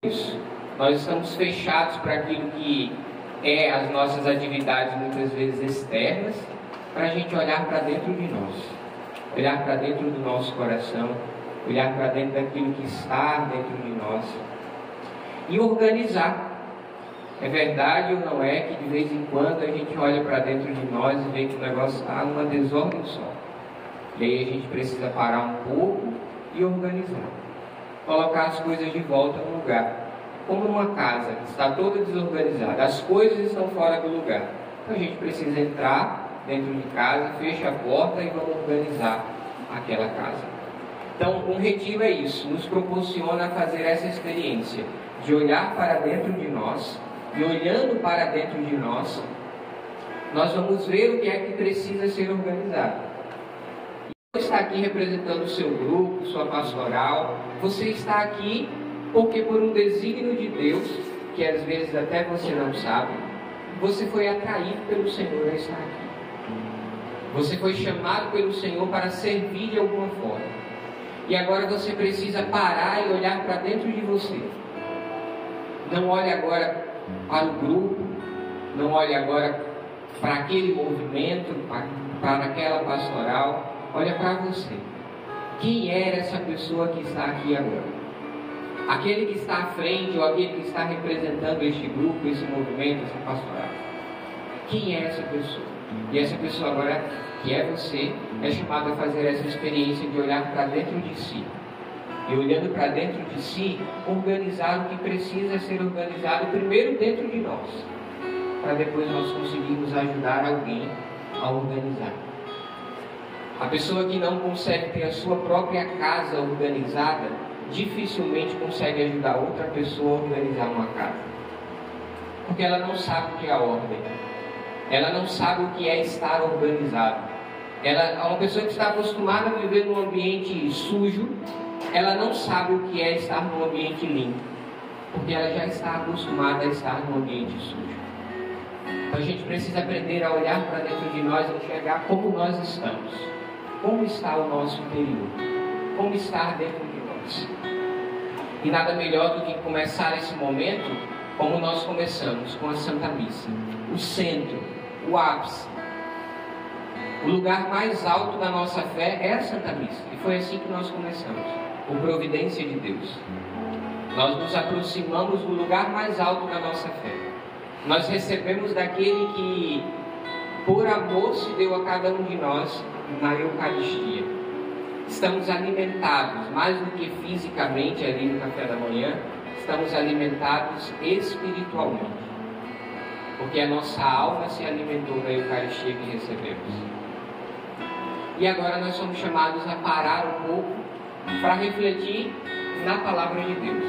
isso. Nós estamos fechados para aquilo que é as nossas atividades muitas vezes externas, para a gente olhar para dentro de nós, olhar para dentro do nosso coração, olhar para dentro daquilo que está dentro de nós e organizar. É verdade ou não é que de vez em quando a gente olha para dentro de nós e vê que o negócio está numa desordem só. E aí a gente precisa parar um pouco e organizar. Colocar as coisas de volta no lugar. Como numa casa que está toda desorganizada, as coisas estão fora do lugar. Então a gente precisa entrar dentro de casa, fecha a porta e vamos organizar aquela casa. Então um retiro é isso, nos proporciona fazer essa experiência de olhar para dentro de nós, e olhando para dentro de nós, nós vamos ver o que é que precisa ser organizado. Você está aqui representando o seu grupo, sua pastoral, você está aqui porque por um desígnio de Deus, que às vezes até você não sabe, você foi atraído pelo Senhor a estar aqui. Você foi chamado pelo Senhor para servir de alguma forma. E agora você precisa parar e olhar para dentro de você. Não olhe agora para o grupo, não olhe agora para aquele movimento, para aquela pastoral. Olha para você. Quem era essa pessoa que está aqui agora? Aquele que está à frente ou aquele que está representando este grupo, esse movimento, essa pastoral. Quem é essa pessoa? E essa pessoa agora, que é você, é chamada a fazer essa experiência de olhar para dentro de si. E olhando para dentro de si, organizar o que precisa ser organizado primeiro dentro de nós, para depois nós conseguirmos ajudar alguém a organizar. A pessoa que não consegue ter a sua própria casa organizada, dificilmente consegue ajudar outra pessoa a organizar uma casa. Porque ela não sabe o que é a ordem. Ela não sabe o que é estar organizado. Ela é uma pessoa que está acostumada a viver num ambiente sujo, ela não sabe o que é estar num ambiente limpo. Porque ela já está acostumada a estar num ambiente sujo. Então a gente precisa aprender a olhar para dentro de nós e enxergar como nós estamos. Como está o nosso interior? Como estar dentro de nós? E nada melhor do que começar esse momento como nós começamos, com a Santa Missa. O centro, o ápice, o lugar mais alto da nossa fé é a Santa Missa. E foi assim que nós começamos, por providência de Deus. Nós nos aproximamos do lugar mais alto da nossa fé. Nós recebemos daquele que, por amor, se deu a cada um de nós na Eucaristia. Estamos alimentados, mais do que fisicamente ali no café da manhã, estamos alimentados espiritualmente. Porque a nossa alma se alimentou da Eucaristia que recebemos. E agora nós somos chamados a parar um pouco para refletir na Palavra de Deus.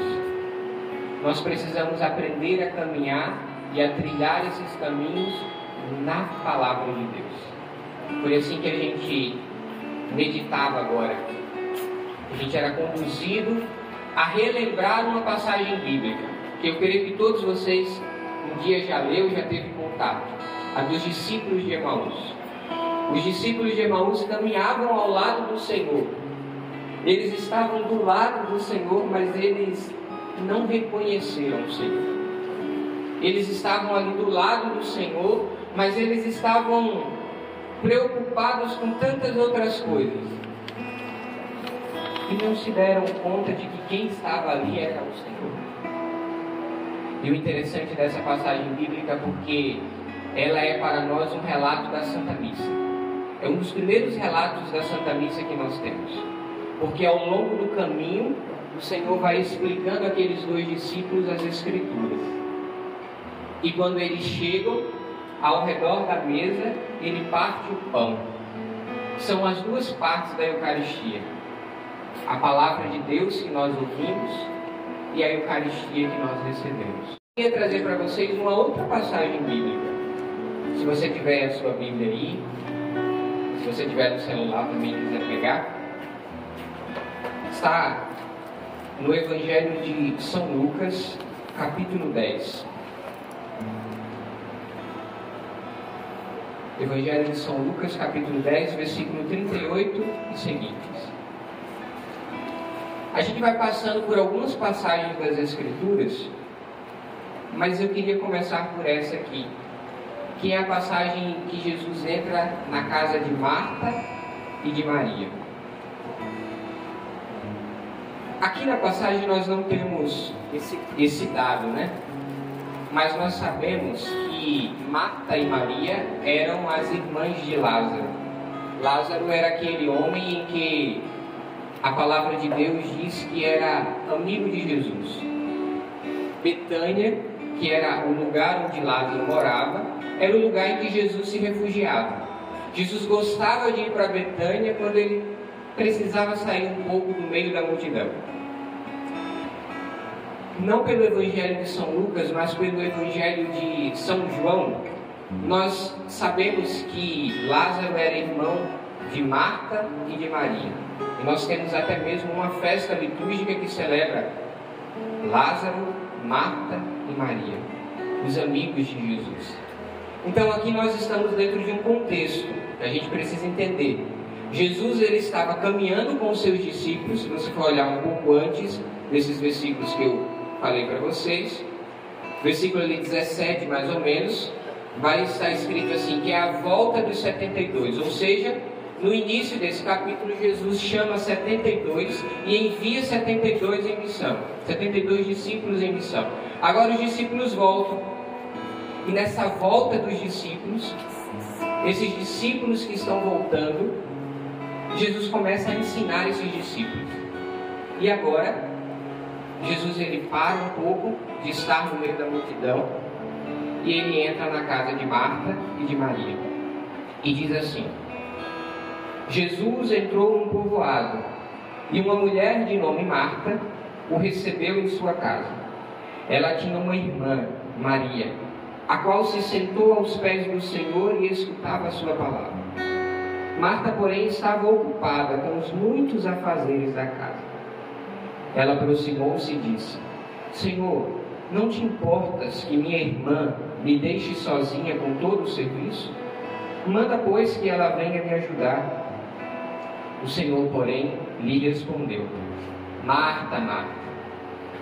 Nós precisamos aprender a caminhar e a trilhar esses caminhos na Palavra de Deus. Foi assim que a gente meditava agora. A gente era conduzido a relembrar uma passagem bíblica, que eu creio que todos vocês um dia já leu, já teve contato, a dos discípulos de Emaús. Os discípulos de Emaús caminhavam ao lado do Senhor. Eles estavam do lado do Senhor, mas eles não reconheceram o Senhor. Eles estavam ali do lado do Senhor, mas eles estavam preocupados com tantas outras coisas. E não se deram conta de que quem estava ali era o Senhor. E o interessante dessa passagem bíblica é porque ela é para nós um relato da Santa Missa. É um dos primeiros relatos da Santa Missa que nós temos. Porque ao longo do caminho, o Senhor vai explicando àqueles dois discípulos as Escrituras. E quando eles chegam ao redor da mesa, ele parte o pão. São as duas partes da Eucaristia. A palavra de Deus que nós ouvimos e a Eucaristia que nós recebemos. Eu queria trazer para vocês uma outra passagem bíblica. Se você tiver a sua Bíblia aí, se você tiver no celular também e quiser pegar, está no Evangelho de São Lucas, capítulo 10. Evangelho de São Lucas, capítulo 10, versículo 38 e seguintes. A gente vai passando por algumas passagens das Escrituras, mas eu queria começar por essa aqui, que é a passagem que Jesus entra na casa de Marta e de Maria. Aqui na passagem nós não temos esse dado, né? Mas nós sabemos que Marta e Maria eram as irmãs de Lázaro. Lázaro era aquele homem em que a palavra de Deus diz que era amigo de Jesus. Betânia, que era o lugar onde Lázaro morava, era o lugar em que Jesus se refugiava. Jesus gostava de ir para Betânia quando ele precisava sair um pouco do meio da multidão. Não pelo Evangelho de São Lucas, mas pelo Evangelho de São João, nós sabemos que Lázaro era irmão de Marta e de Maria. E nós temos até mesmo uma festa litúrgica que celebra Lázaro, Marta e Maria, os amigos de Jesus. Então aqui nós estamos dentro de um contexto que a gente precisa entender. Jesus ele estava caminhando com os seus discípulos. Se você for olhar um pouco antes desses versículos que eu falei para vocês, versículo ali 17 mais ou menos, vai estar escrito assim, que é a volta dos 72, ou seja, no início desse capítulo Jesus chama 72 e envia 72 em missão, 72 discípulos em missão. Agora os discípulos voltam, e nessa volta dos discípulos, esses discípulos que estão voltando, Jesus começa a ensinar esses discípulos. E agora Jesus ele para um pouco de estar no meio da multidão e ele entra na casa de Marta e de Maria e diz assim: Jesus entrou num povoado e uma mulher de nome Marta o recebeu em sua casa. Ela tinha uma irmã, Maria, a qual se sentou aos pés do Senhor e escutava a sua palavra. Marta, porém, estava ocupada com os muitos afazeres da casa. Ela aproximou-se e disse: Senhor, não te importas que minha irmã me deixe sozinha com todo o serviço? Manda, pois, que ela venha me ajudar. O Senhor, porém, lhe respondeu: Marta, Marta,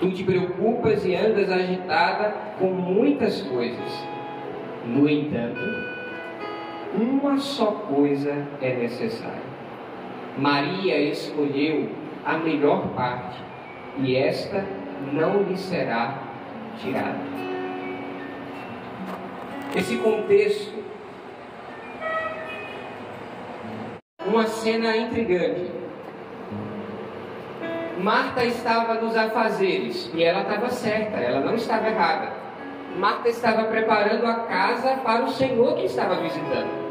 tu te preocupas e andas agitada com muitas coisas. No entanto, uma só coisa é necessária. Maria escolheu a melhor parte, e esta não lhe será tirada. Esse contexto, uma cena intrigante. Marta estava nos afazeres, e ela estava certa, ela não estava errada. Marta estava preparando a casa para o Senhor que estava visitando.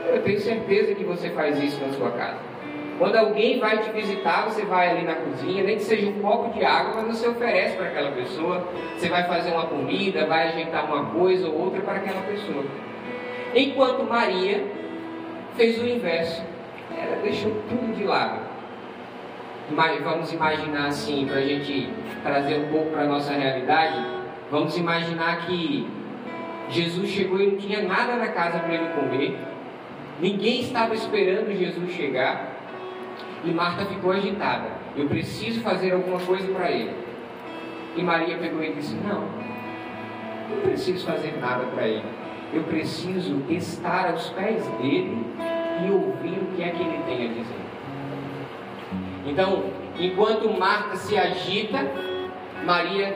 Eu tenho certeza que você faz isso na sua casa. Quando alguém vai te visitar, você vai ali na cozinha, nem que seja um copo de água, mas você oferece para aquela pessoa. Você vai fazer uma comida, vai ajeitar uma coisa ou outra para aquela pessoa. Enquanto Maria fez o inverso. Ela deixou tudo de lado. Mas vamos imaginar assim, para a gente trazer um pouco para a nossa realidade. Vamos imaginar que Jesus chegou e não tinha nada na casa para ele comer. Ninguém estava esperando Jesus chegar. E Marta ficou agitada. Eu preciso fazer alguma coisa para ele. E Maria pegou e disse: não preciso fazer nada para ele. Eu preciso estar aos pés dele e ouvir o que é que ele tem a dizer. Então, enquanto Marta se agita, Maria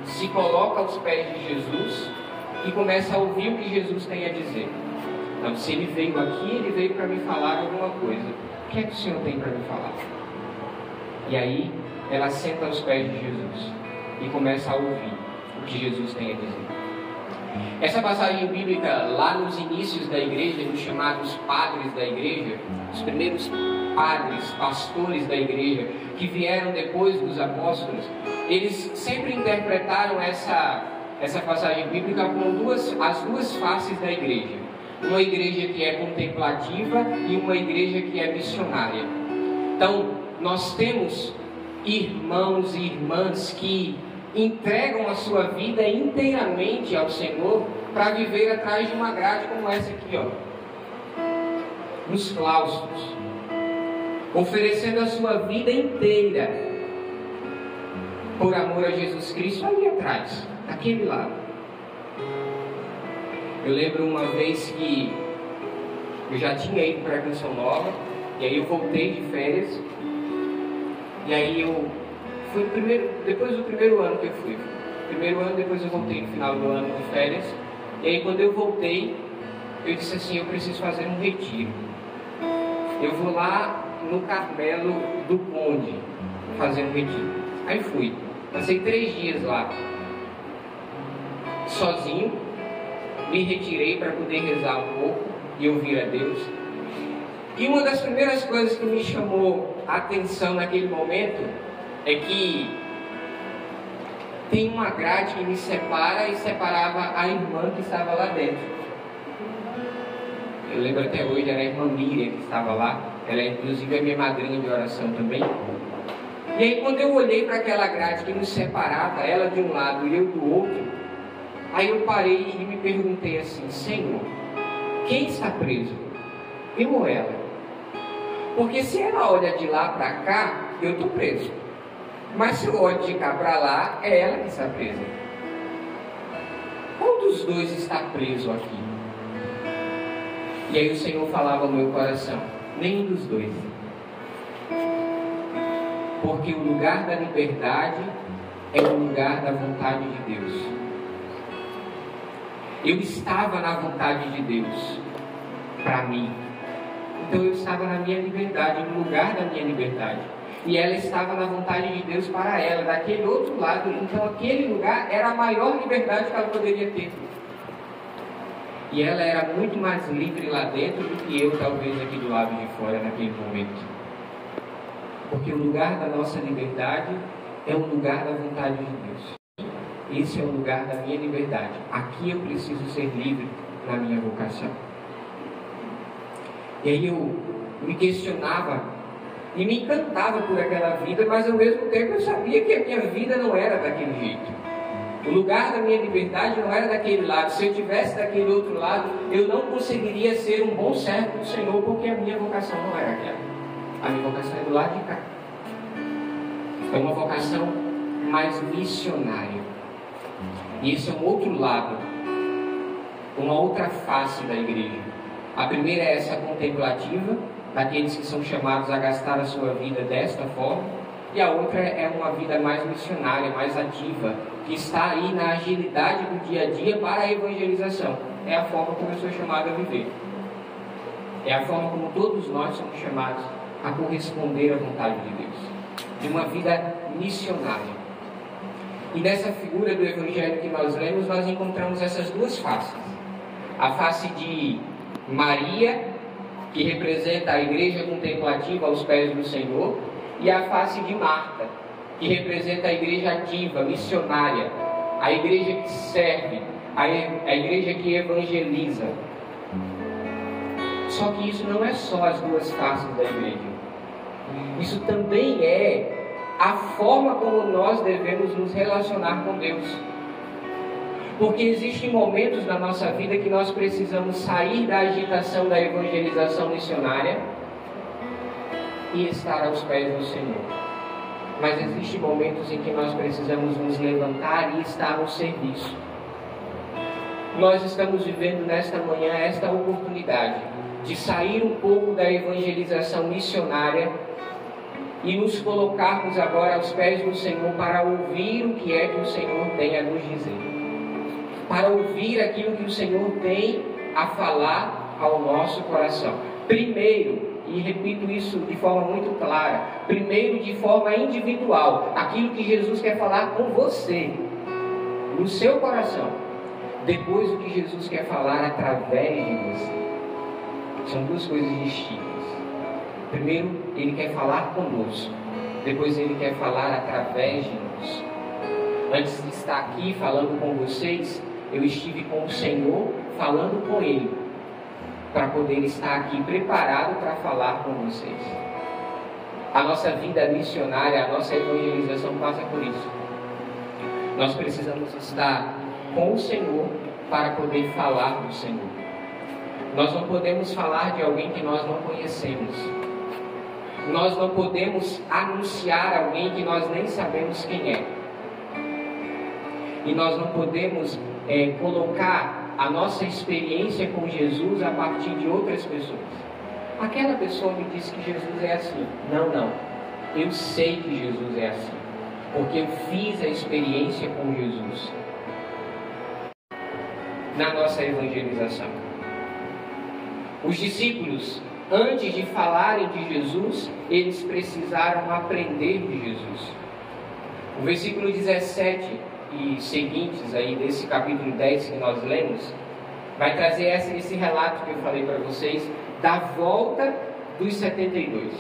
se coloca aos pés de Jesus e começa a ouvir o que Jesus tem a dizer. Então, se ele veio aqui, ele veio para me falar alguma coisa. O que é que o Senhor tem para me falar? E aí, ela senta aos pés de Jesus e começa a ouvir o que Jesus tem a dizer. Essa passagem bíblica, lá nos inícios da igreja, nos chamados padres da igreja, os primeiros padres, pastores da igreja, que vieram depois dos apóstolos, eles sempre interpretaram essa passagem bíblica com as duas faces da igreja. Uma igreja que é contemplativa e uma igreja que é missionária. Então, nós temos irmãos e irmãs que entregam a sua vida inteiramente ao Senhor para viver atrás de uma grade como essa aqui, ó, nos claustros, oferecendo a sua vida inteira por amor a Jesus Cristo, ali atrás, daquele lado. Eu lembro uma vez que eu já tinha ido para a Canção Nova, e aí eu voltei de férias, e aí foi depois do primeiro ano que eu fui. Primeiro ano, depois eu voltei no final do ano de férias, e aí quando eu voltei, eu disse assim, eu preciso fazer um retiro. Eu vou lá no Carmelo do Conde fazer um retiro. Aí fui, passei 3 dias lá, sozinho, me retirei para poder rezar um pouco e ouvir a Deus. E uma das primeiras coisas que me chamou a atenção naquele momento é que tem uma grade que me separa e separava a irmã que estava lá dentro. Eu lembro até hoje, era a irmã Miriam que estava lá. Ela é inclusive a minha madrinha de oração também. E aí quando eu olhei para aquela grade que nos separava, ela de um lado e eu do outro, aí eu parei e me perguntei assim, Senhor, quem está preso? Eu ou ela? Porque se ela olha de lá para cá, eu estou preso. Mas se eu olho de cá para lá, é ela que está presa. Qual dos dois está preso aqui? E aí o Senhor falava no meu coração, nenhum dos dois. Porque o lugar da liberdade é o lugar da vontade de Deus. Eu estava na vontade de Deus para mim. Então eu estava na minha liberdade, no lugar da minha liberdade. E ela estava na vontade de Deus para ela, daquele outro lado. Então aquele lugar era a maior liberdade que ela poderia ter. E ela era muito mais livre lá dentro do que eu, talvez, aqui do lado de fora, naquele momento. Porque o lugar da nossa liberdade é o lugar da vontade de Deus. Esse é o lugar da minha liberdade. Aqui eu preciso ser livre na minha vocação. E aí eu me questionava e me encantava por aquela vida, mas ao mesmo tempo eu sabia que a minha vida não era daquele jeito. O lugar da minha liberdade não era daquele lado. Se eu estivesse daquele outro lado, eu não conseguiria ser um bom servo do Senhor, porque a minha vocação não era aquela. A minha vocação é do lado de cá. É uma vocação mais missionária. E esse é um outro lado, uma outra face da igreja. A primeira é essa contemplativa, daqueles que são chamados a gastar a sua vida desta forma. E a outra é uma vida mais missionária, mais ativa, que está aí na agilidade do dia a dia para a evangelização. É a forma como eu sou chamado a viver. É a forma como todos nós somos chamados a corresponder à vontade de Deus. De uma vida missionária. E nessa figura do Evangelho que nós lemos, nós encontramos essas duas faces. A face de Maria, que representa a igreja contemplativa aos pés do Senhor, e a face de Marta, que representa a igreja ativa, missionária, a igreja que serve, a igreja que evangeliza. Só que isso não é só as duas faces da igreja. Isso também é a forma como nós devemos nos relacionar com Deus. Porque existem momentos na nossa vida que nós precisamos sair da agitação da evangelização missionária e estar aos pés do Senhor. Mas existem momentos em que nós precisamos nos levantar e estar no serviço. Nós estamos vivendo nesta manhã esta oportunidade de sair um pouco da evangelização missionária e nos colocarmos agora aos pés do Senhor para ouvir o que é que o Senhor tem a nos dizer. Para ouvir aquilo que o Senhor tem a falar ao nosso coração. Primeiro, e repito isso de forma muito clara, primeiro de forma individual, aquilo que Jesus quer falar com você, no seu coração. Depois o que Jesus quer falar através de você. São duas coisas distintas. Primeiro, Ele quer falar conosco. Depois Ele quer falar através de nós. Antes de estar aqui falando com vocês, eu estive com o Senhor falando com Ele, para poder estar aqui preparado para falar com vocês. A nossa vida missionária, a nossa evangelização passa por isso. Nós precisamos estar com o Senhor para poder falar do Senhor. Nós não podemos falar de alguém que nós não conhecemos. Nós não podemos anunciar alguém que nós nem sabemos quem é. E nós não podemos colocar a nossa experiência com Jesus a partir de outras pessoas. Aquela pessoa me disse que Jesus é assim. Não. Eu sei que Jesus é assim, porque eu fiz a experiência com Jesus na nossa evangelização. Os discípulos, antes de falarem de Jesus, eles precisaram aprender de Jesus. O versículo 17 e seguintes aí desse capítulo 10 que nós lemos, vai trazer esse relato que eu falei para vocês, da volta dos 72.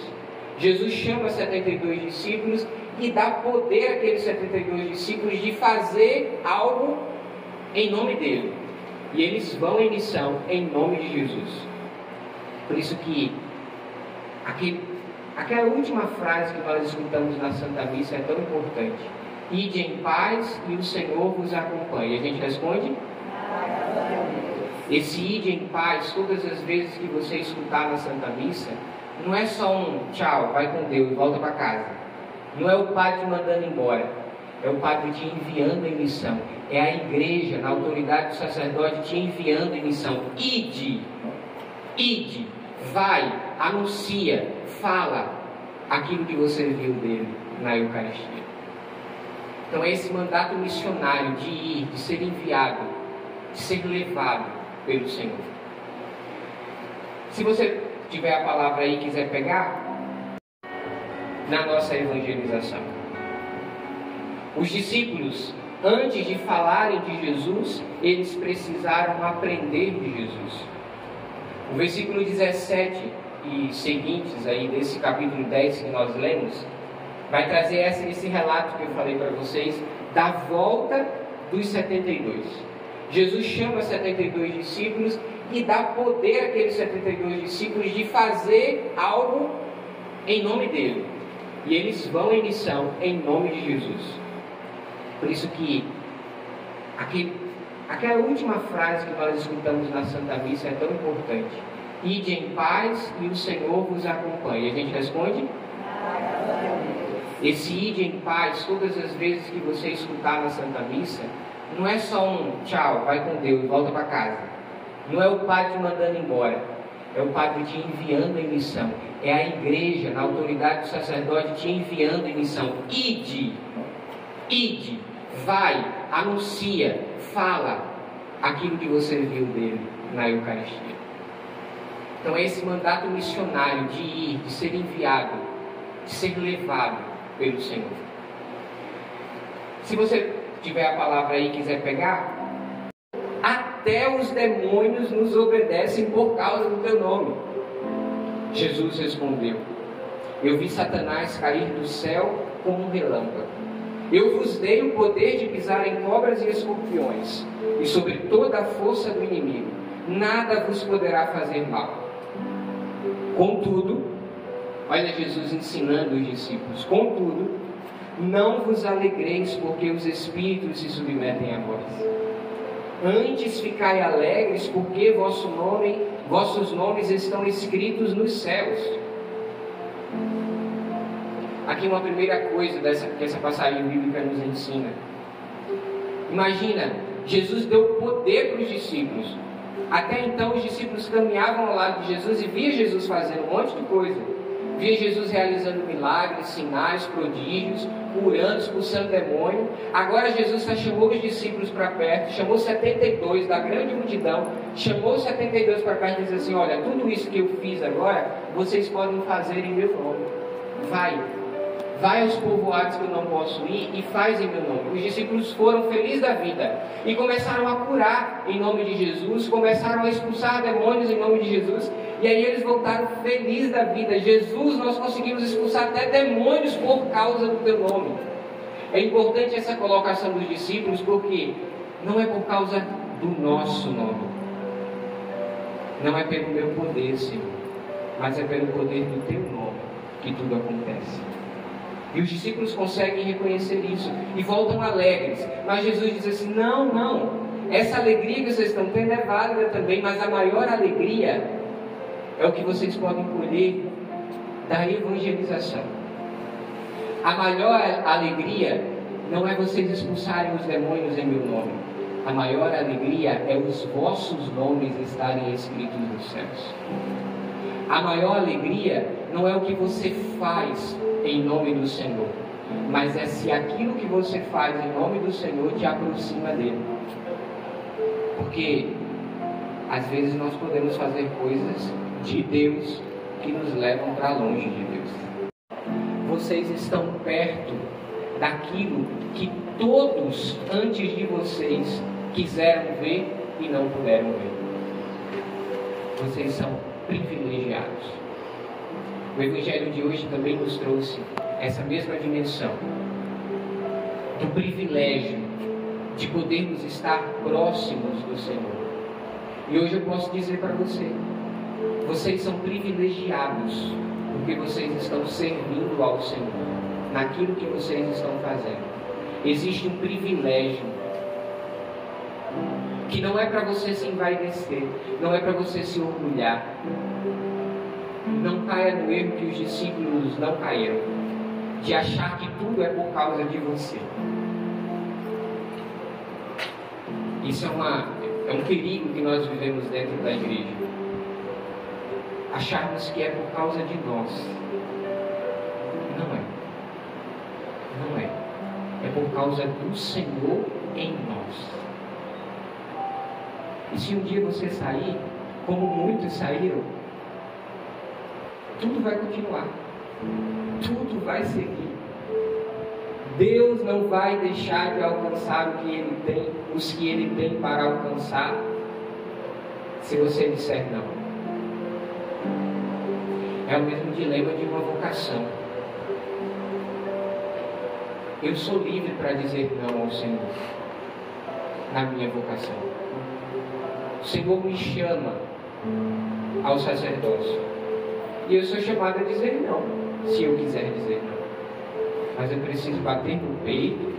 Jesus chama 72 discípulos e dá poder àqueles 72 discípulos de fazer algo em nome dele. E eles vão em missão em nome de Jesus. Por isso que aquela última frase que nós escutamos na Santa Missa é tão importante. Ide em paz e o Senhor vos acompanhe. A gente responde? Esse ide em paz, todas as vezes que você escutar na Santa Missa, não é só um tchau, vai com Deus, volta para casa. Não é o padre te mandando embora, é o padre te enviando em missão. É a igreja, na autoridade do sacerdote, te enviando em missão. Ide, vai, anuncia, fala aquilo que você viu dele na Eucaristia. Então é esse mandato missionário de ir, de ser enviado, de ser levado pelo Senhor. Se você tiver a palavra aí e quiser pegar, na nossa evangelização. Os discípulos, antes de falarem de Jesus, eles precisaram aprender de Jesus. O versículo 17 e seguintes aí desse capítulo 10 que nós lemos, vai trazer esse relato que eu falei para vocês, da volta dos 72. Jesus chama 72 discípulos e dá poder àqueles 72 discípulos de fazer algo em nome dele. E eles vão em missão em nome de Jesus. Por isso que aquela última frase que nós escutamos na Santa Missa é tão importante. Ide em paz e o Senhor vos acompanhe. A gente responde? Esse ide em paz, todas as vezes que você escutar na Santa Missa, não é só um tchau, vai com Deus, volta para casa. Não é o padre te mandando embora, é o padre te enviando em missão. É a igreja, na autoridade do sacerdote, te enviando em missão. Ide, vai, anuncia, fala aquilo que você viu dele na Eucaristia. Então é esse mandato missionário de ir, de ser enviado, de ser levado pelo Senhor. Se você tiver a palavra aí e quiser pegar, até os demônios nos obedecem por causa do teu nome. Jesus respondeu: eu vi Satanás cair do céu como um relâmpago. Eu vos dei o poder de pisar em cobras e escorpiões, e sobre toda a força do inimigo. Nada vos poderá fazer mal. Contudo, olha Jesus ensinando os discípulos: contudo, não vos alegreis porque os espíritos se submetem a vós. Antes ficai alegres porque vossos nomes estão escritos nos céus. Aqui uma primeira coisa que essa passagem bíblica nos ensina. Imagina, Jesus deu poder para os discípulos. Até então os discípulos caminhavam ao lado de Jesus e via Jesus fazendo um monte de coisa. Via Jesus realizando milagres, sinais, prodígios, curando, expulsando demônio. Agora Jesus chamou os discípulos para perto, chamou 72 da grande multidão, chamou 72 para perto e disse assim: olha, tudo isso que eu fiz agora, vocês podem fazer em meu nome. Vai aos povoados que eu não posso ir e faz em meu nome. Os discípulos foram felizes da vida e começaram a curar em nome de Jesus, começaram a expulsar demônios em nome de Jesus, e aí eles voltaram felizes da vida. Jesus, nós conseguimos expulsar até demônios por causa do teu nome. É importante essa colocação dos discípulos, porque não é por causa do nosso nome, não é pelo meu poder, Senhor, mas é pelo poder do teu nome que tudo acontece. E os discípulos conseguem reconhecer isso e voltam alegres. Mas Jesus diz assim: não, essa alegria que vocês estão tendo é válida também, mas a maior alegria é o que vocês podem colher da evangelização. A maior alegria não é vocês expulsarem os demônios em meu nome. A maior alegria é os vossos nomes estarem escritos nos céus. A maior alegria não é o que você faz em nome do Senhor, mas é se aquilo que você faz em nome do Senhor te aproxima dele. Porque às vezes nós podemos fazer coisas de Deus que nos levam para longe de Deus. Vocês estão perto daquilo que todos antes de vocês quiseram ver e não puderam ver. Vocês são privilegiados. O Evangelho de hoje também nos trouxe essa mesma dimensão do privilégio de podermos estar próximos do Senhor. E hoje eu posso dizer para você, vocês são privilegiados porque vocês estão servindo ao Senhor naquilo que vocês estão fazendo. Existe um privilégio que não é para você se envaidecer, não é para você se orgulhar. Não caia no erro que os discípulos não caíram, de achar que tudo é por causa de você. Isso é um perigo que nós vivemos dentro da igreja. Acharmos que é por causa de nós. Não é. Não é. É por causa do Senhor em nós. E se um dia você sair, como muitos saíram, tudo vai continuar. Tudo vai seguir. Deus não vai deixar de alcançar o que Ele tem, os que Ele tem para alcançar, se você disser não. É o mesmo dilema de uma vocação. Eu sou livre para dizer não ao Senhor na minha vocação. O Senhor me chama ao sacerdócio e eu sou chamado a dizer não, se eu quiser dizer não. Mas eu preciso bater no peito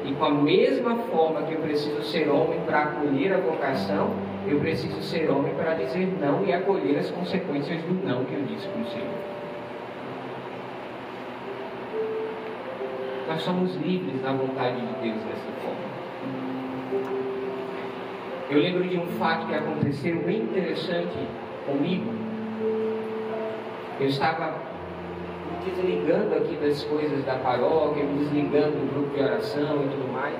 e, com a mesma forma que eu preciso ser homem para acolher a vocação, eu preciso ser homem para dizer não e acolher as consequências do não que eu disse para o Senhor. Nós somos livres na vontade de Deus dessa forma. Eu lembro de um fato que aconteceu bem interessante comigo. Eu estava me desligando aqui das coisas da paróquia, me desligando do grupo de oração e tudo mais,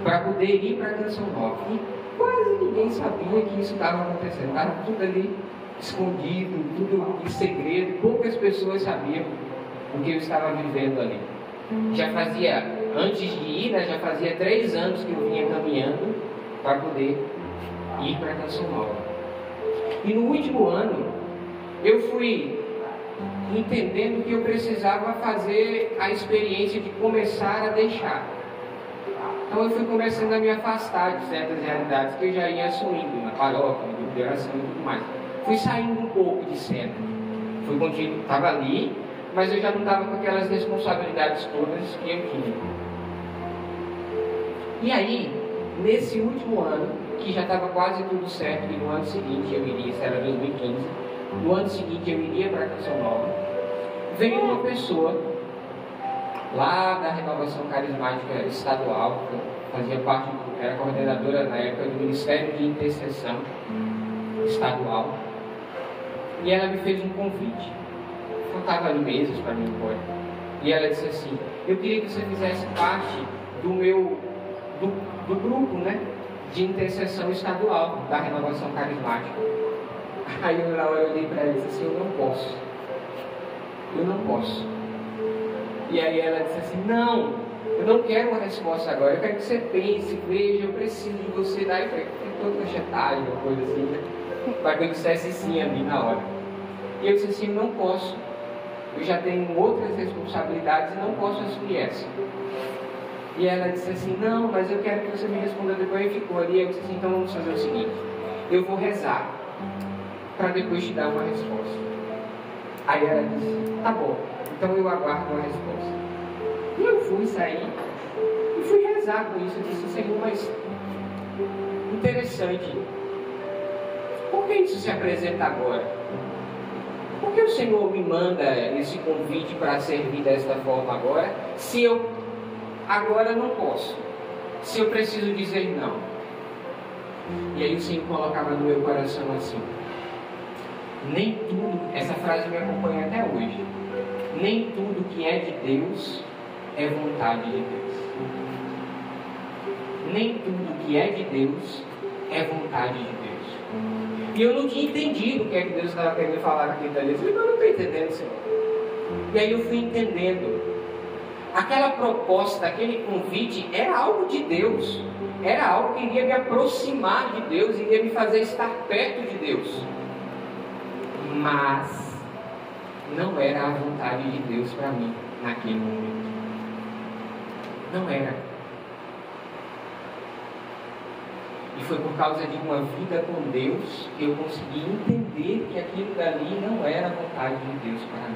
para poder ir para a Canção Nova. E quase ninguém sabia que isso estava acontecendo. Estava tudo ali escondido, tudo em segredo. Poucas pessoas sabiam o que eu estava vivendo ali. Já fazia, antes de ir, já fazia 3 anos que eu vinha caminhando para poder ir para a Canção Nova. E no último ano, eu fui entendendo que eu precisava fazer a experiência de começar a deixar. Então eu fui começando a me afastar de certas realidades que eu já ia assumindo na paróquia, na grupo de oração e tudo mais. Fui saindo um pouco de cena. Estava ali, mas eu já não estava com aquelas responsabilidades todas que eu tinha. E aí, nesse último ano, que já estava quase tudo certo, e no ano seguinte eu iria, isso era 2015, no ano seguinte eu iria para a Canção Nova, veio uma pessoa lá da Renovação Carismática Estadual, fazia parte, era coordenadora na época do Ministério de Intercessão Estadual, e ela me fez um convite. Faltava ali meses para mim ir embora. E ela disse assim: eu queria que você fizesse parte do grupo, de intercessão estadual da Renovação Carismática. Aí eu na hora olhei para ela e disse assim: eu não posso. E aí ela disse assim: não, eu não quero uma resposta agora, eu quero que você pense, veja, eu preciso de você. Daí foi toda cachetagem, uma coisa assim, para que eu dissesse sim a mim na hora. E eu disse assim: eu não posso, eu já tenho outras responsabilidades e não posso assumir essa. E ela disse assim: não, mas eu quero que você me responda depois. E ficou ali. Eu disse assim: então vamos fazer o seguinte, eu vou rezar para depois te dar uma resposta. Aí ela disse: tá bom, então eu aguardo uma resposta. E eu fui sair e fui rezar com isso. Eu disse: Senhor, mas interessante, por que isso se apresenta agora? Por que o Senhor me manda esse convite para servir desta forma agora, se eu agora não posso. Se eu preciso dizer não. E aí o Senhor colocava no meu coração assim: nem tudo, essa frase me acompanha até hoje, nem tudo que é de Deus é vontade de Deus. Nem tudo que é de Deus é vontade de Deus. E eu não tinha entendido o que é que Deus estava querendo falar aqui dali. Eu falei: não estou entendendo, Senhor. E aí eu fui entendendo. Aquela proposta, aquele convite era algo de Deus. Era algo que iria me aproximar de Deus, iria me fazer estar perto de Deus. Mas não era a vontade de Deus para mim naquele momento. Não era. E foi por causa de uma vida com Deus que eu consegui entender que aquilo dali não era a vontade de Deus para mim.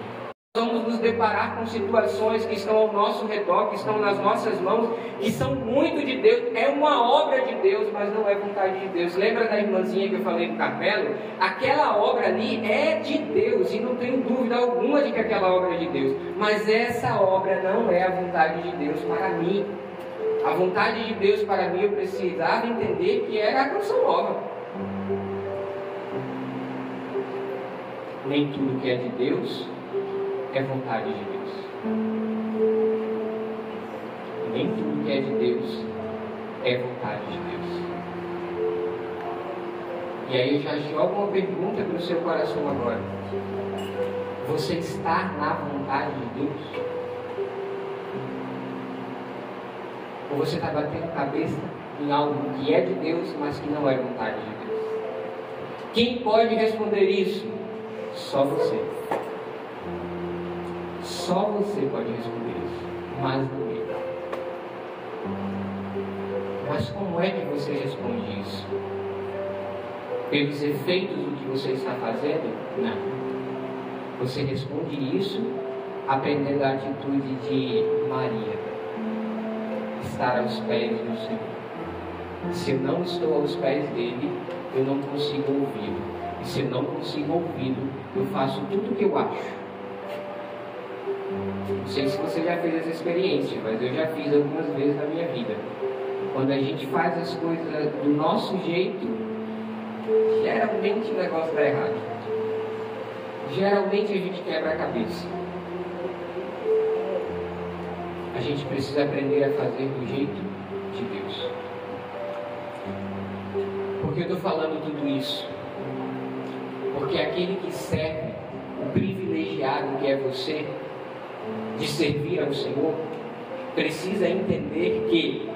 Vamos nos deparar com situações que estão ao nosso redor, que estão nas nossas mãos, que são muito de Deus, é uma obra de Deus, mas não é vontade de Deus. Lembra da irmãzinha que eu falei do Carmelo? Aquela obra ali é de Deus, e não tenho dúvida alguma de que aquela obra é de Deus, mas essa obra não é a vontade de Deus para mim. A vontade de Deus para mim, eu precisava entender que era a canção nova. Nem tudo que é de Deus é vontade de Deus. Nem tudo que é de Deus é vontade de Deus. E aí eu já jogo uma pergunta para o seu coração agora: você está na vontade de Deus? Ou você está batendo cabeça em algo que é de Deus, mas que não é vontade de Deus? Quem pode responder isso? Só você. Só você pode responder isso, mas não eu. Mas como é que você responde isso? Pelos efeitos do que você está fazendo? Não. Você responde isso aprendendo a atitude de Maria. Estar aos pés do Senhor. Se eu não estou aos pés dele, eu não consigo ouvi-lo. E se eu não consigo ouvi-lo, eu faço tudo o que eu acho. Não sei se você já fez essa experiência, mas eu já fiz algumas vezes na minha vida. Quando a gente faz as coisas do nosso jeito, geralmente o negócio dá errado. Geralmente a gente quebra a cabeça. A gente precisa aprender a fazer do jeito de Deus. Por que eu estou falando tudo isso? Porque aquele que serve, o privilegiado que é você, de servir ao Senhor, precisa entender que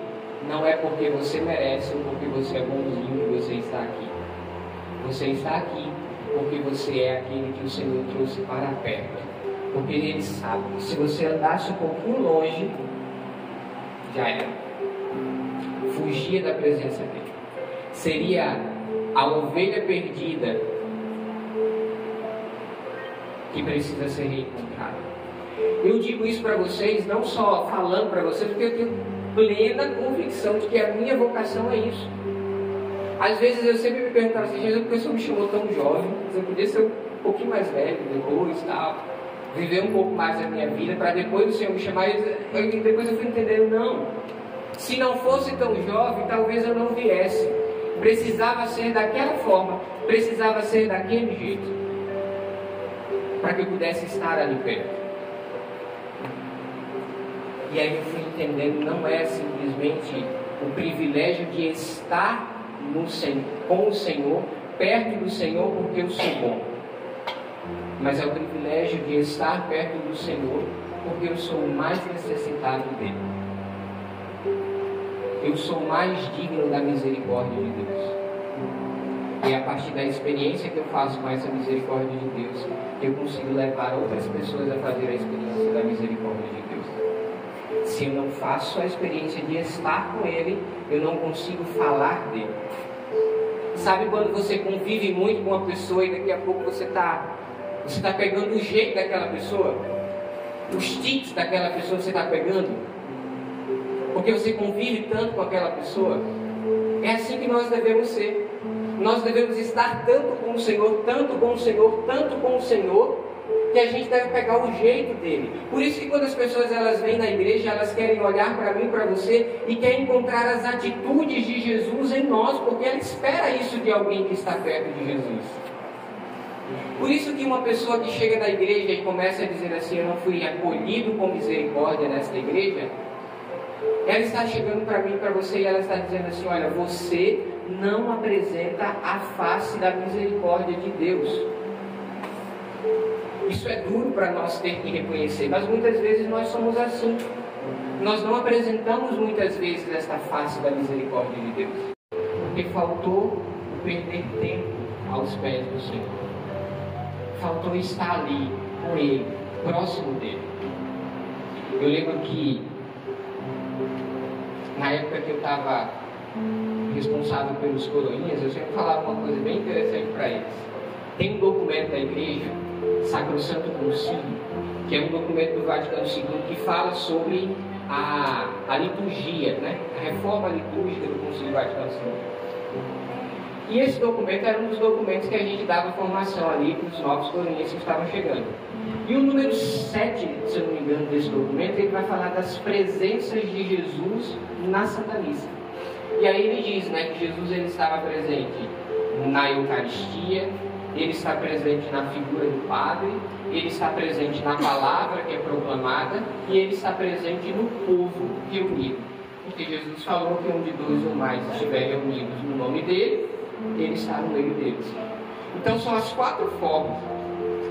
não é porque você merece ou porque você é bonzinho que você está aqui. Você está aqui porque você é aquele que o Senhor trouxe para perto. Porque Ele sabe que se você andasse um pouquinho longe, já era. Fugia da presença dEle. Seria a ovelha perdida que precisa ser reencontrada. Eu digo isso para vocês, não só falando para vocês, porque eu tenho plena convicção de que a minha vocação é isso. Às vezes eu sempre me perguntava assim: Jesus, por que o Senhor me chamou tão jovem? Eu podia ser um pouquinho mais velho depois, tal, viver um pouco mais a minha vida, para depois o Senhor me chamar. E depois eu fui entendendo: não, se não fosse tão jovem, talvez eu não viesse. Precisava ser daquela forma, precisava ser daquele jeito, para que eu pudesse estar ali perto. E aí eu fui entendendo, não é simplesmente o privilégio de estar com o Senhor, perto do Senhor, porque eu sou bom, mas é o privilégio de estar perto do Senhor porque eu sou o mais necessitado dele. Eu sou mais digno da misericórdia de Deus. E a partir da experiência que eu faço com essa misericórdia de Deus, eu consigo levar outras pessoas a fazer a experiência da misericórdia de Deus. Se eu não faço a experiência de estar com Ele, eu não consigo falar dele. Sabe quando você convive muito com uma pessoa e daqui a pouco você está pegando o jeito daquela pessoa? Os tiques daquela pessoa você está pegando? Porque você convive tanto com aquela pessoa. É assim que nós devemos ser. Nós devemos estar tanto com o Senhor, tanto com o Senhor, tanto com o Senhor, que a gente deve pegar o jeito dele. Por isso que quando as pessoas elas vêm na igreja, elas querem olhar para mim, para você, e querem encontrar as atitudes de Jesus em nós, porque ela espera isso de alguém que está perto de Jesus. Por isso que uma pessoa que chega na igreja e começa a dizer assim, eu não fui acolhido com misericórdia nesta igreja, ela está chegando para mim, para você, e ela está dizendo assim, olha, você não apresenta a face da misericórdia de Deus. Isso é duro para nós ter que reconhecer, mas muitas vezes nós somos assim. Nós não apresentamos muitas vezes esta face da misericórdia de Deus, porque faltou perder tempo aos pés do Senhor. Faltou estar ali com Ele, próximo dele. Eu lembro que na época que eu estava responsável pelos coroinhas, eu sempre falava uma coisa bem interessante para eles. Tem um documento da igreja, Sacrosanto Concílio, que é um documento do Vaticano II que fala sobre a liturgia, né? A reforma litúrgica do Concílio Vaticano II. E esse documento era um dos documentos que a gente dava formação ali para os novos coroinhas que estavam chegando. E o número 7, se eu não me engano, desse documento, ele vai falar das presenças de Jesus na Santa Missa. E aí ele diz, né, que Jesus ele estava presente na Eucaristia, ele está presente na figura do Padre, ele está presente na palavra que é proclamada e ele está presente no povo reunido. Porque Jesus falou que onde 2 ou mais estiverem reunidos no nome dele, ele está no meio deles. Então são as 4 formas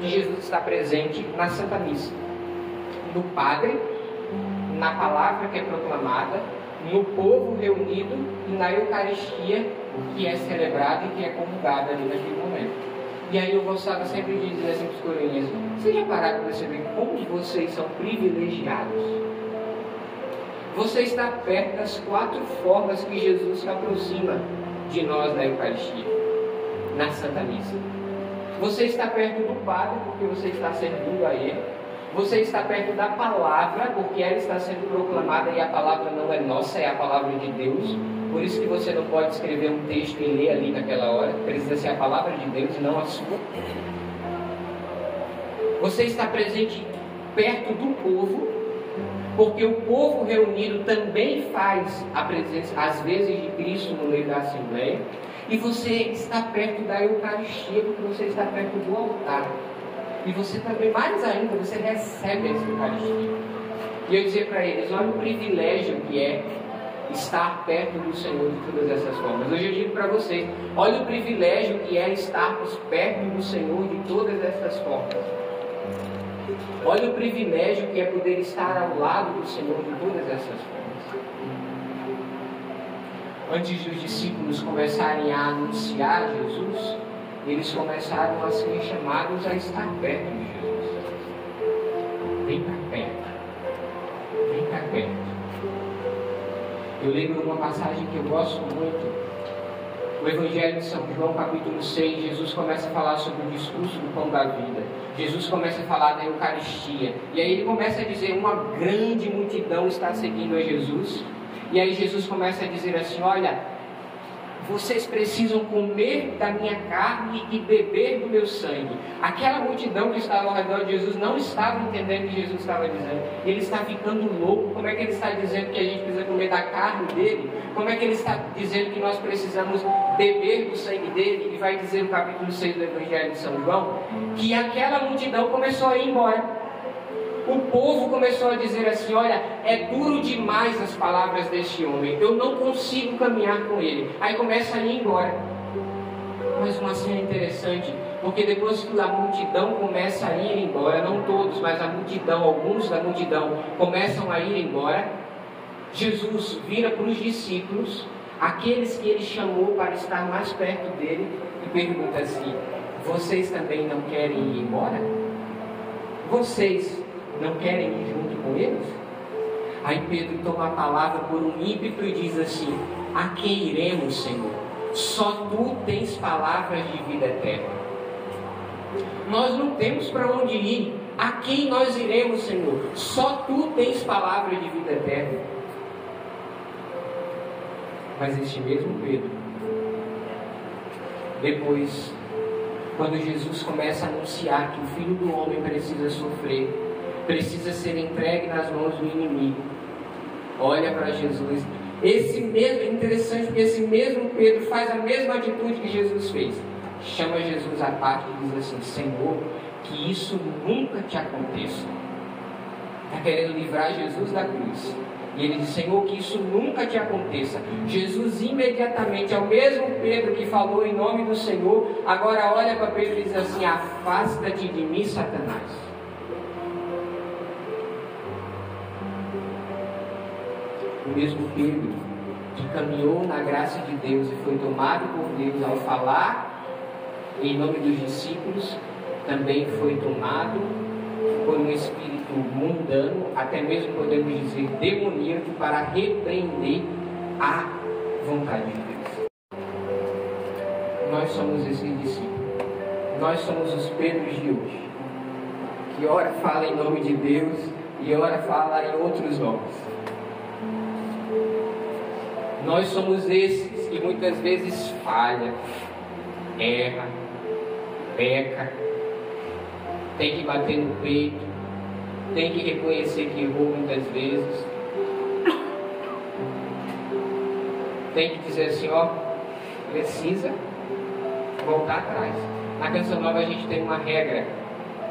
que Jesus está presente na Santa Missa: no Padre, na palavra que é proclamada, no povo reunido e na Eucaristia que é celebrada e que é comungada ali naquele momento. E aí eu gostava sempre de dizer assim para os coroinhas: vocês já pararam para perceber como vocês são privilegiados? Você está perto das 4 formas que Jesus se aproxima de nós na Eucaristia, na Santa Missa. Você está perto do Padre porque você está servindo a Ele. Você está perto da palavra porque ela está sendo proclamada e a palavra não é nossa, é a palavra de Deus. Por isso que você não pode escrever um texto e ler ali naquela hora. Precisa ser a palavra de Deus e não a sua. Você está presente perto do povo porque o povo reunido também faz a presença, às vezes, de Cristo no meio da Assembleia. E você está perto da Eucaristia porque você está perto do altar. E você também, mais ainda, você recebe essa Eucaristia. E eu dizia para eles: olha o privilégio que é estar perto do Senhor de todas essas formas. Hoje eu digo para vocês: olha o privilégio que é estarmos perto do Senhor de todas essas formas. Olha o privilégio que é poder estar ao lado do Senhor de todas essas formas. Antes dos discípulos começarem a anunciar Jesus, eles começaram a ser chamados a estar perto de Jesus. Vem para perto. Vem para perto. Eu lembro uma passagem que eu gosto muito. O Evangelho de São João, capítulo 6, Jesus começa a falar sobre o discurso do pão da vida. Jesus começa a falar da Eucaristia. E aí ele começa a dizer: uma grande multidão está seguindo a Jesus. E aí Jesus começa a dizer assim: olha, vocês precisam comer da minha carne e beber do meu sangue. Aquela multidão que estava ao redor de Jesus não estava entendendo o que Jesus estava dizendo. Ele está ficando louco. Como é que ele está dizendo que a gente precisa comer da carne dele? Como é que ele está dizendo que nós precisamos beber do sangue dele? E vai dizer no capítulo 6 do Evangelho de São João que aquela multidão começou a ir embora. O povo começou a dizer assim: olha, é duro demais as palavras deste homem, eu não consigo caminhar com ele. Aí começa a ir embora. Mas uma cena interessante, porque depois que a multidão começa a ir embora, não todos, mas a multidão, alguns da multidão começam a ir embora, Jesus vira para os discípulos, aqueles que ele chamou para estar mais perto dele, e pergunta assim: vocês também não querem ir embora? Vocês não querem ir junto com eles? Aí Pedro toma a palavra por um ímpeto e diz assim: a quem iremos, Senhor? Só tu tens palavras de vida eterna. Nós não temos para onde ir. A quem nós iremos, Senhor? Só tu tens palavras de vida eterna. Mas este mesmo Pedro, depois Quando Jesus começa a anunciar que o Filho do Homem precisa sofrer, precisa ser entregue nas mãos do inimigo, olha para Jesus. Esse mesmo, é interessante porque esse mesmo Pedro faz a mesma atitude que Jesus fez. Chama Jesus à parte e diz assim: Senhor, que isso nunca te aconteça. Está querendo livrar Jesus da cruz. E ele diz: Senhor, que isso nunca te aconteça. Jesus imediatamente, ao mesmo Pedro que falou em nome do Senhor, agora olha para Pedro e diz assim: afasta-te de mim, Satanás. O mesmo Pedro que caminhou na graça de Deus e foi tomado por Deus ao falar em nome dos discípulos, também foi tomado por um espírito mundano, até mesmo podemos dizer demoníaco, para repreender a vontade de Deus. Nós somos esses discípulos. Nós somos os Pedros de hoje, que ora fala em nome de Deus e ora fala em outros nomes. Nós somos esses que muitas vezes falha, erra, peca, tem que bater no peito, tem que reconhecer que errou muitas vezes, tem que dizer assim: ó, precisa voltar atrás. Na Canção Nova a gente tem uma regra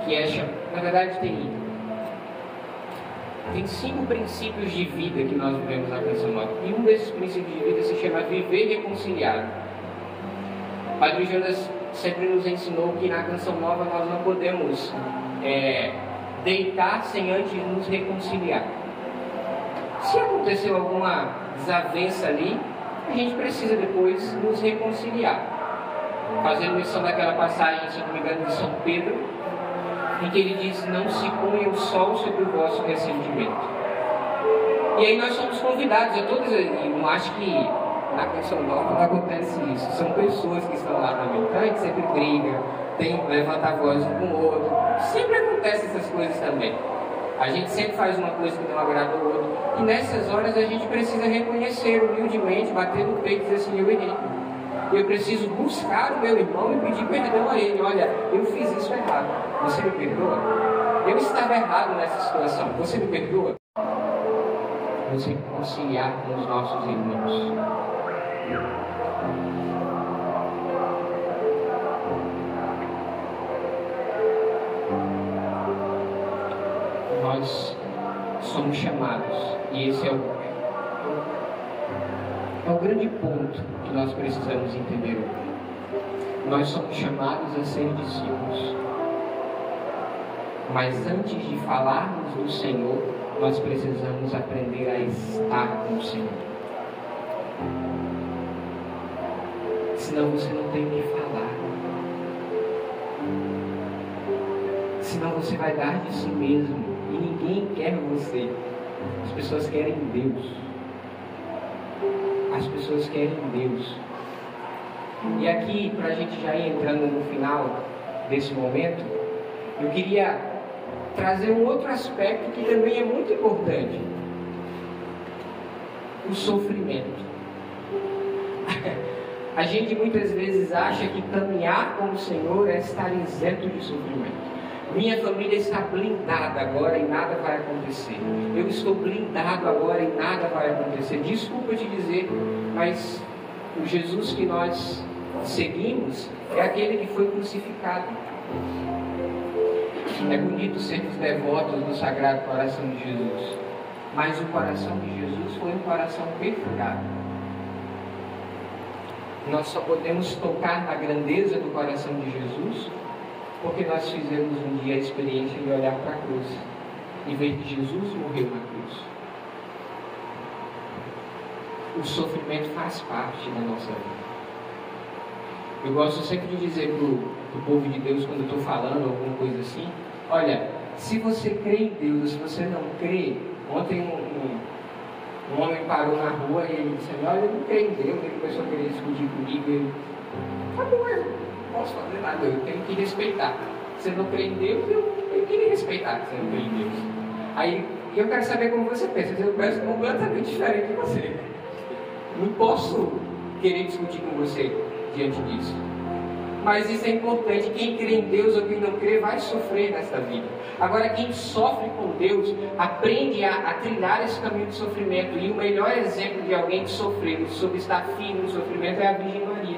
que é, na verdade tem 5 princípios de vida que nós vivemos na Canção Nova, e um desses princípios de vida se chama viver reconciliado. Padre Jonas sempre nos ensinou que na Canção Nova nós não podemos deitar sem antes nos reconciliar. Se aconteceu alguma desavença ali, a gente precisa depois nos reconciliar. Fazendo menção daquela passagem, se não me engano, de São Pedro, em que ele diz: não se ponha o sol sobre o vosso ressentimento. E aí nós somos convidados a todos, e não acho que na Canção Nova não acontece isso. São pessoas que estão lá também. Então a gente sempre briga, levanta a voz um com o outro. Sempre acontecem essas coisas também. A gente sempre faz uma coisa que não agrada ao outro. E nessas horas a gente precisa reconhecer humildemente, bater no peito e dizer assim: eu errei. Eu preciso buscar o meu irmão e pedir perdão a ele. Olha, eu fiz isso errado. Você me perdoa? Eu estava errado nessa situação. Você me perdoa? Nos reconciliar com os nossos irmãos. Nós somos chamados, e esse é o grande ponto que nós precisamos entender hoje. Nós somos chamados a ser discípulos. Mas antes de falarmos do Senhor, nós precisamos aprender a estar com o Senhor. Senão você não tem o que falar. Senão você vai dar de si mesmo. E ninguém quer você. As pessoas querem Deus. As pessoas querem Deus. E aqui, para a gente já ir entrando no final desse momento, eu queria trazer um outro aspecto que também é muito importante: o sofrimento. A gente muitas vezes acha que caminhar com o Senhor é estar isento de sofrimento. Minha família está blindada agora e nada vai acontecer. Eu estou blindado agora e nada vai acontecer. Desculpa te dizer, mas o Jesus que nós seguimos é aquele que foi crucificado. É bonito sermos devotos do Sagrado Coração de Jesus, mas o coração de Jesus foi um coração perfurado. Nós só podemos tocar na grandeza do coração de Jesus porque nós fizemos um dia a experiência de olhar para a cruz e ver que Jesus morreu na cruz. O sofrimento faz parte da nossa vida. Eu gosto sempre de dizer para o povo de Deus, quando eu estou falando alguma coisa assim: olha, se você crê em Deus ou se você não crê. Ontem um homem parou na rua e ele disse: olha, eu não creio em Deus. Ele começou a querer discutir comigo. Tá bom, eu não posso fazer nada, eu tenho que respeitar. Você não crê em Deus, eu tenho que respeitar que você não crê em Deus. Aí eu quero saber como você pensa. Eu penso completamente diferente de você. Não posso querer discutir com você diante disso. Mas isso é importante. Quem crê em Deus ou quem não crê vai sofrer nessa vida. Agora, quem sofre com Deus aprende a trilhar esse caminho de sofrimento. E o melhor exemplo de alguém que sofreu, sobre estar firme no sofrimento, é a Virgem Maria.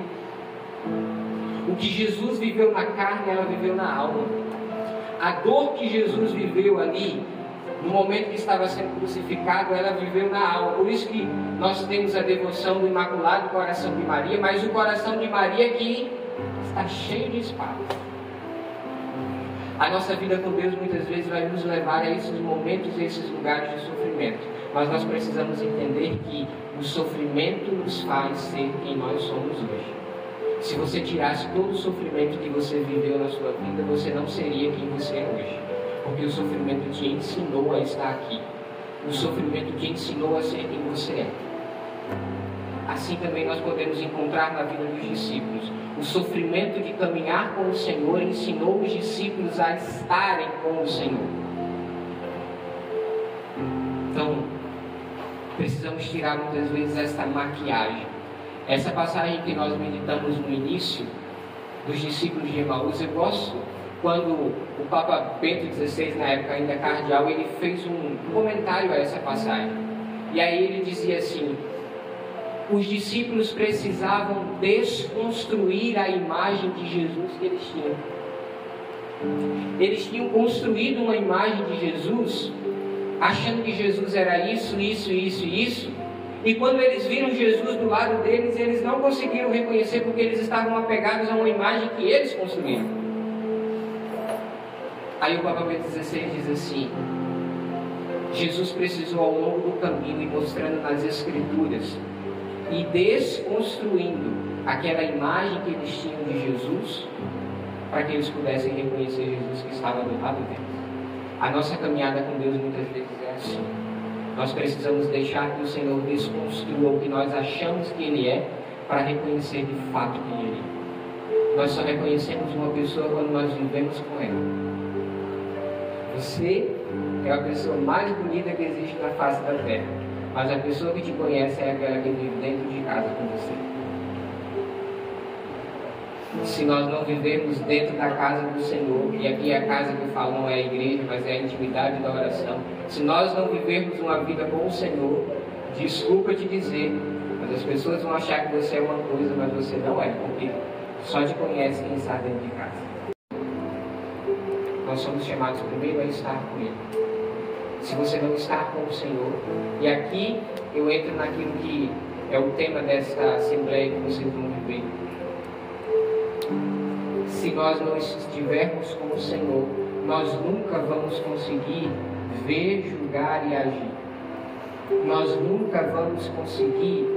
O que Jesus viveu na carne, ela viveu na alma. A dor que Jesus viveu ali, no momento que estava sendo crucificado, ela viveu na alma. Por isso que nós temos a devoção do Imaculado Coração de Maria, mas o coração de Maria que está cheio de espadas. A nossa vida com Deus muitas vezes vai nos levar a esses momentos, a esses lugares de sofrimento. Mas nós precisamos entender que o sofrimento nos faz ser quem nós somos hoje. Se você tirasse todo o sofrimento que você viveu na sua vida, você não seria quem você é hoje. Porque o sofrimento te ensinou a estar aqui. O sofrimento te ensinou a ser quem você é. Assim também nós podemos encontrar na vida dos discípulos. O sofrimento de caminhar com o Senhor ensinou os discípulos a estarem com o Senhor. Então, precisamos tirar muitas vezes essa maquiagem. Essa passagem que nós meditamos no início, dos discípulos de Emaús, eu gosto quando o Papa Bento XVI, na época ainda cardeal, ele fez um comentário a essa passagem. E aí ele dizia assim: os discípulos precisavam desconstruir a imagem de Jesus que eles tinham. Eles tinham construído uma imagem de Jesus, achando que Jesus era isso, isso, isso e isso. E quando eles viram Jesus do lado deles, eles não conseguiram reconhecer porque eles estavam apegados a uma imagem que eles construíram. Aí o Papa Bento XVI diz assim: Jesus precisou ao longo do caminho ir mostrando nas Escrituras e desconstruindo aquela imagem que eles tinham de Jesus, para que eles pudessem reconhecer Jesus que estava do lado deles. A nossa caminhada com Deus muitas vezes é assim. Nós precisamos deixar que o Senhor desconstrua o que nós achamos que Ele é, para reconhecer de fato quem Ele é. Nós só reconhecemos uma pessoa quando nós vivemos com ela. Você é a pessoa mais bonita que existe na face da terra, mas a pessoa que te conhece é aquela que vive dentro de casa com você. Se nós não vivermos dentro da casa do Senhor, e aqui a casa que eu falo não é a igreja, mas é a intimidade da oração, se nós não vivermos uma vida com o Senhor, desculpa te dizer, mas as pessoas vão achar que você é uma coisa, mas você não é, porque só te conhece quem está dentro de casa. Nós somos chamados primeiro a estar com Ele. Se você não estar com o Senhor, e aqui eu entro naquilo que é o tema desta assembleia que vocês vão viver. Se nós não estivermos com o Senhor, nós nunca vamos conseguir ver, julgar e agir. Nós nunca vamos conseguir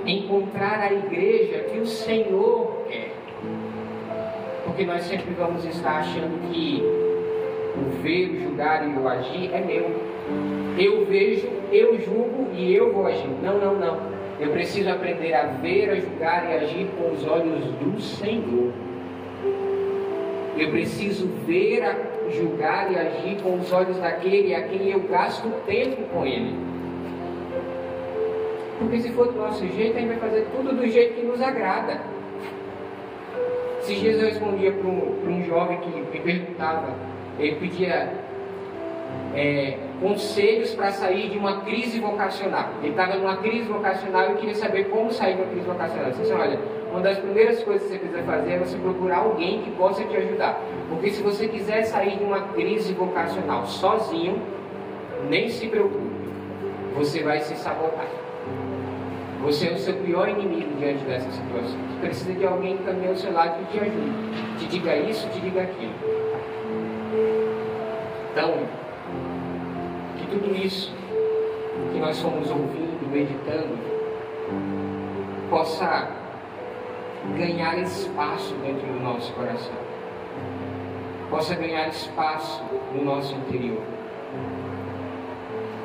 encontrar a igreja que o Senhor quer. Porque nós sempre vamos estar achando que o ver, o julgar e o agir é meu. Eu vejo, eu julgo e eu vou agir. Não, não, não. Eu preciso aprender a ver, a julgar e agir com os olhos do Senhor. Eu preciso ver, julgar e agir com os olhos daquele a quem eu gasto tempo com ele. Porque se for do nosso jeito, a gente vai fazer tudo do jeito que nos agrada. Esses dias eu respondia para um jovem que me perguntava, ele pedia conselhos para sair de uma crise vocacional. Ele estava numa crise vocacional e queria saber como sair de uma crise vocacional. Ele disse: olha, uma das primeiras coisas que você precisa fazer é você procurar alguém que possa te ajudar. Porque se você quiser sair de uma crise vocacional sozinho, nem se preocupe, você vai se sabotar. Você é o seu pior inimigo diante dessa situação. Você precisa de alguém que caminhe ao seu lado e te ajude. Te diga isso, te diga aquilo. Então, que tudo isso que nós fomos ouvindo, meditando, possa ganhar espaço dentro do nosso coração, possa ganhar espaço no nosso interior.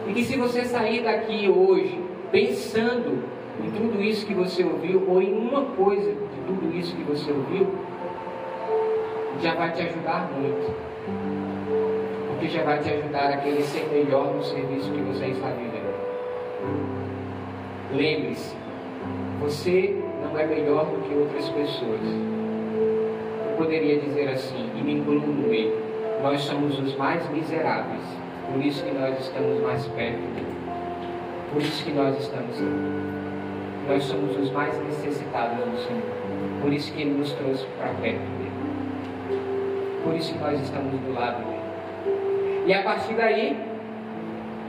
E que se você sair daqui hoje pensando em tudo isso que você ouviu, ou em uma coisa de tudo isso que você ouviu, já vai te ajudar muito. Porque já vai te ajudar a querer ser melhor no serviço que você está vivendo. Lembre-se, você não é melhor do que outras pessoas. poderia dizer assim, e me incluo no meio: nós somos os mais miseráveis, por isso que nós estamos mais perto dele. Por isso que nós estamos aqui. Nós somos os mais necessitados do Senhor. Por isso que Ele nos trouxe para perto dele. Por isso que nós estamos do lado dele. E a partir daí,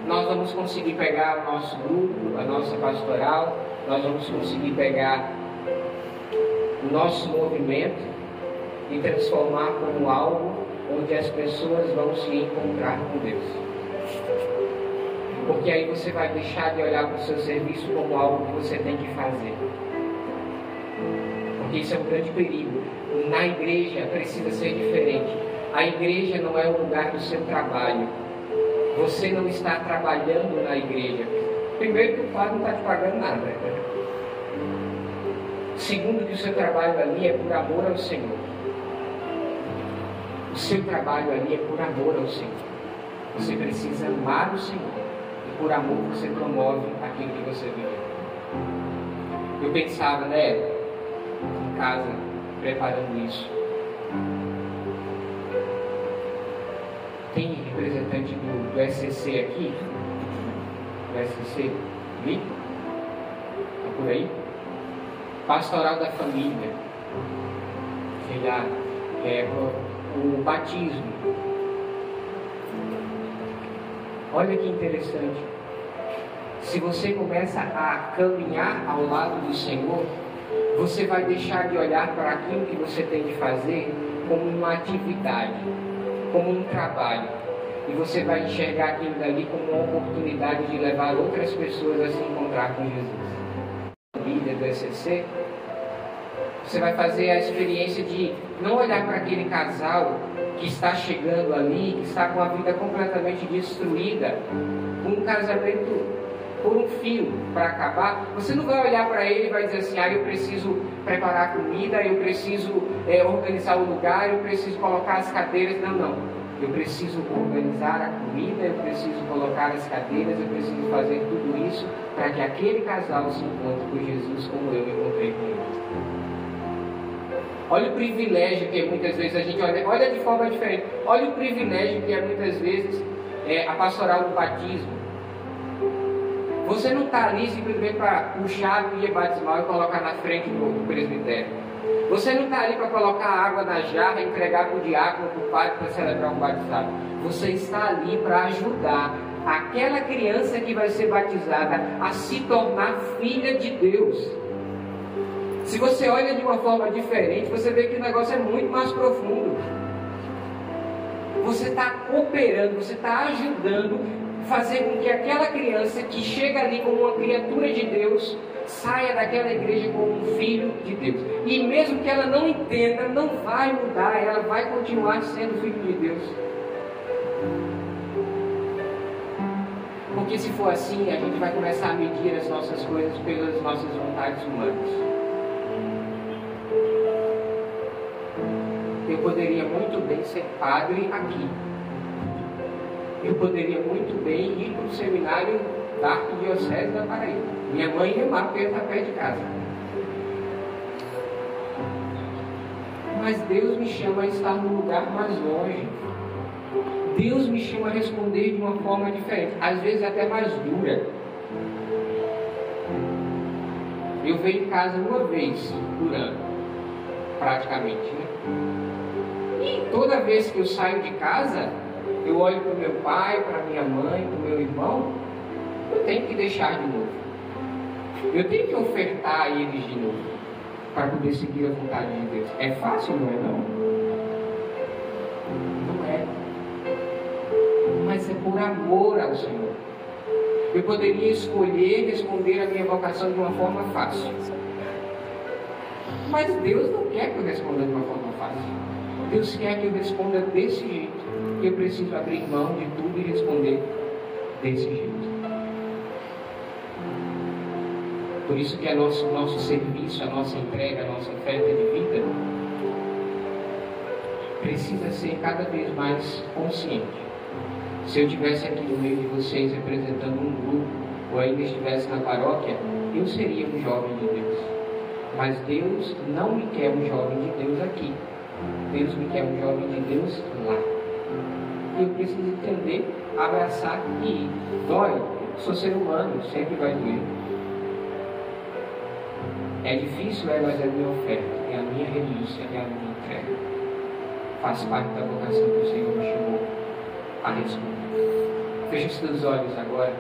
nós vamos conseguir pegar o nosso grupo, a nossa pastoral, nós vamos conseguir pegar o nosso movimento e transformar como algo onde as pessoas vão se encontrar com Deus. Porque aí você vai deixar de olhar para o seu serviço como algo que você tem que fazer. Porque isso é um grande perigo. Na igreja precisa ser diferente. A igreja não é o lugar do seu trabalho. Você não está trabalhando na igreja. Primeiro, que o padre não está te pagando nada. Segundo, que o seu trabalho ali é por amor ao Senhor. O seu trabalho ali é por amor ao Senhor. Você precisa amar o Senhor. E por amor você promove aquilo que você vive. Eu pensava, em casa, preparando isso. Tem representante do SCC aqui? Do SCC? Ali? Está por aí? Pastoral da família. Sei lá, o batismo. Olha que interessante. Se você começa a caminhar ao lado do Senhor, você vai deixar de olhar para aquilo que você tem de fazer como uma atividade, como um trabalho. E você vai enxergar aquilo dali como uma oportunidade de levar outras pessoas a se encontrar com Jesus. Líder do SCC, você vai fazer a experiência de não olhar para aquele casal que está chegando ali, que está com a vida completamente destruída, com um casamento por um fio para acabar. Você não vai olhar para ele e vai dizer assim: eu preciso preparar a comida, eu preciso organizar o lugar, eu preciso colocar as cadeiras. Não. Eu preciso organizar a comida, eu preciso colocar as cadeiras, eu preciso fazer tudo isso para que aquele casal se encontre com Jesus como eu me encontrei com ele. Olha o privilégio que muitas vezes a gente olha de forma diferente. Olha o privilégio que é muitas vezes a pastoral do batismo. Você não está ali simplesmente para puxar a guia batismal e colocar na frente do presbitério. Você não está ali para colocar água na jarra e entregar para o diácono, para o padre, para celebrar um batizado. Você está ali para ajudar aquela criança que vai ser batizada a se tornar filha de Deus. Se você olha de uma forma diferente, você vê que o negócio é muito mais profundo. Você está cooperando, você está ajudando a fazer com que aquela criança que chega ali como uma criatura de Deus saia daquela igreja como um filho de Deus. E mesmo que ela não entenda, não vai mudar, ela vai continuar sendo filho de Deus. Porque se for assim, a gente vai começar a medir as nossas coisas pelas nossas vontades humanas. Eu poderia muito bem ser padre aqui. Eu poderia muito bem ir para o seminário da Arquidiocese da Paraíba. Minha mãe remar porque está perto de casa. Mas Deus me chama a estar num lugar mais longe. Deus me chama a responder de uma forma diferente, às vezes até mais dura. Eu venho em casa uma vez por ano, praticamente, né? E toda vez que eu saio de casa, eu olho para o meu pai, para minha mãe, para o meu irmão, eu tenho que deixar de novo. Eu tenho que ofertar a eles de novo, para poder seguir a vontade de Deus. É fácil, não é não? Não é. Mas é por amor ao Senhor. Eu poderia escolher responder a minha vocação de uma forma fácil. Mas Deus não quer que eu responda de uma forma fácil. Deus quer que eu responda desse jeito. Eu preciso abrir mão de tudo e responder desse jeito. Por isso que nosso serviço, a nossa entrega, a nossa oferta de vida precisa ser cada vez mais consciente. Se eu estivesse aqui no meio de vocês representando um grupo, ou ainda estivesse na paróquia, eu seria um jovem de Deus. Mas Deus não me quer um jovem de Deus aqui. Deus me quer um jovem de Deus lá. E eu preciso entender, abraçar que dói. Sou ser humano, sempre vai doer. É difícil, mas é a minha oferta, é a minha renúncia, é a minha entrega. Faz parte da vocação que o Senhor me chamou a responder. Feche os seus olhos agora.